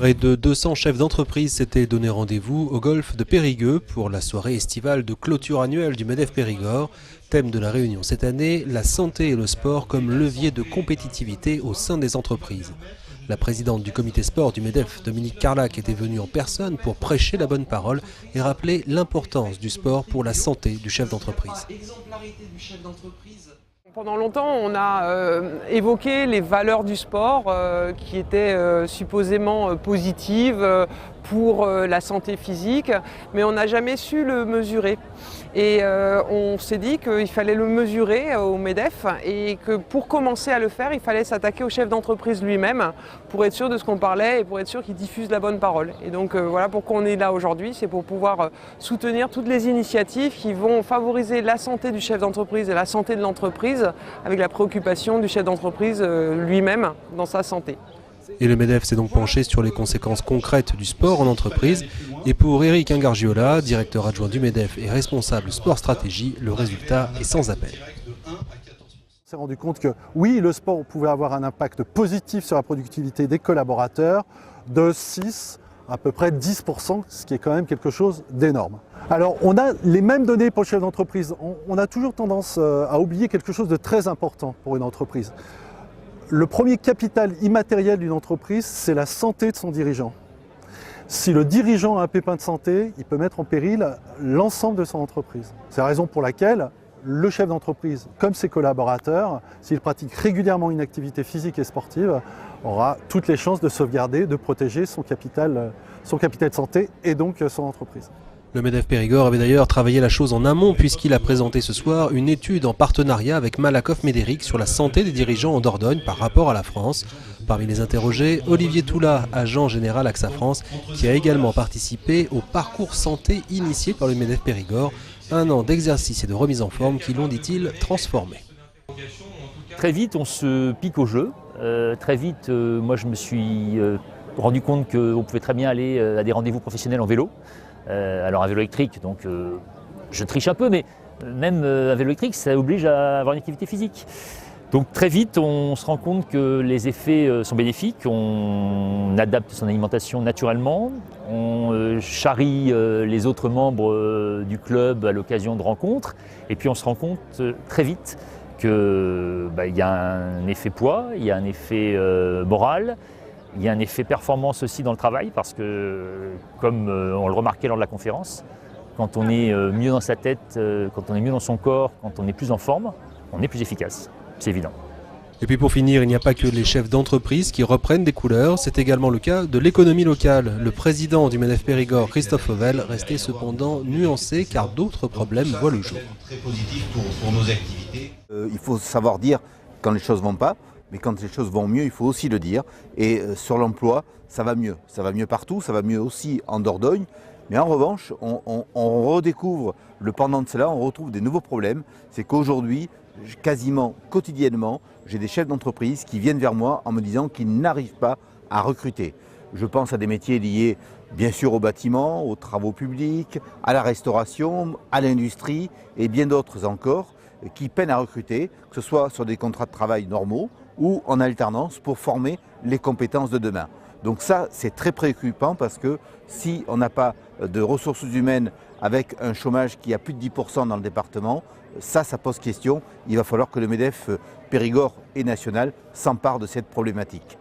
Près de 200 chefs d'entreprise s'étaient donné rendez-vous au golfe de Périgueux pour la soirée estivale de clôture annuelle du MEDEF Périgord. Thème de la réunion cette année, la santé et le sport comme levier de compétitivité au sein des entreprises. La présidente du comité sport du MEDEF, Dominique Carlac, était venue en personne pour prêcher la bonne parole et rappeler l'importance du sport pour la santé du chef d'entreprise. Pendant longtemps, on a évoqué les valeurs du sport qui étaient supposément positives pour la santé physique, mais on n'a jamais su le mesurer. Et on s'est dit qu'il fallait le mesurer au MEDEF et que pour commencer à le faire, il fallait s'attaquer au chef d'entreprise lui-même pour être sûr de ce qu'on parlait et pour être sûr qu'il diffuse la bonne parole. Et donc voilà pourquoi on est là aujourd'hui, c'est pour pouvoir soutenir toutes les initiatives qui vont favoriser la santé du chef d'entreprise et la santé de l'entreprise avec la préoccupation du chef d'entreprise lui-même dans sa santé. Et le MEDEF s'est donc penché sur les conséquences concrètes du sport en entreprise. Et pour Éric Ingargiola, directeur adjoint du MEDEF et responsable sport stratégie, le résultat est sans appel. On s'est rendu compte que oui, le sport pouvait avoir un impact positif sur la productivité des collaborateurs de 6 à peu près 10%, ce qui est quand même quelque chose d'énorme. Alors on a les mêmes données pour le chef d'entreprise. On a toujours tendance à oublier quelque chose de très important pour une entreprise. Le premier capital immatériel d'une entreprise, c'est la santé de son dirigeant. Si le dirigeant a un pépin de santé, il peut mettre en péril l'ensemble de son entreprise. C'est la raison pour laquelle le chef d'entreprise, comme ses collaborateurs, s'il pratique régulièrement une activité physique et sportive, aura toutes les chances de sauvegarder, de protéger son capital de santé et donc son entreprise. Le MEDEF Périgord avait d'ailleurs travaillé la chose en amont puisqu'il a présenté ce soir une étude en partenariat avec Malakoff Médéric sur la santé des dirigeants en Dordogne par rapport à la France. Parmi les interrogés, Olivier Toula, agent général AXA France, qui a également participé au parcours santé initié par le MEDEF Périgord. Un an d'exercice et de remise en forme qui l'ont, dit-il, transformé. Très vite, on se pique au jeu. Très vite, moi je me suis rendu compte qu'on pouvait très bien aller à des rendez-vous professionnels en vélo. Alors un vélo électrique, donc je triche un peu, mais même un vélo électrique, ça oblige à avoir une activité physique. Donc très vite, on se rend compte que les effets sont bénéfiques, on adapte son alimentation naturellement, on charrie les autres membres du club à l'occasion de rencontres, et puis on se rend compte très vite qu'il y a un effet poids, il y a un effet moral, il y a un effet performance aussi dans le travail parce que, comme on le remarquait lors de la conférence, quand on est mieux dans sa tête, quand on est mieux dans son corps, quand on est plus en forme, on est plus efficace, c'est évident. Et puis pour finir, il n'y a pas que les chefs d'entreprise qui reprennent des couleurs, c'est également le cas de l'économie locale. Le président du MEDEF Périgord, Christophe Auvel, restait cependant nuancé car d'autres problèmes voient le jour. Très positif pour nos activités. Il faut savoir dire quand les choses ne vont pas. Mais quand les choses vont mieux, il faut aussi le dire. Et sur l'emploi, ça va mieux. Ça va mieux partout, ça va mieux aussi en Dordogne. Mais en revanche, on redécouvre le pendant de cela, on retrouve des nouveaux problèmes. C'est qu'aujourd'hui, quasiment quotidiennement, j'ai des chefs d'entreprise qui viennent vers moi en me disant qu'ils n'arrivent pas à recruter. Je pense à des métiers liés bien sûr au bâtiment, aux travaux publics, à la restauration, à l'industrie et bien d'autres encore qui peinent à recruter, que ce soit sur des contrats de travail normaux ou en alternance pour former les compétences de demain. Donc ça, c'est très préoccupant parce que si on n'a pas de ressources humaines avec un chômage qui a plus de 10% dans le département, ça pose question. Il va falloir que le MEDEF Périgord et national s'empare de cette problématique.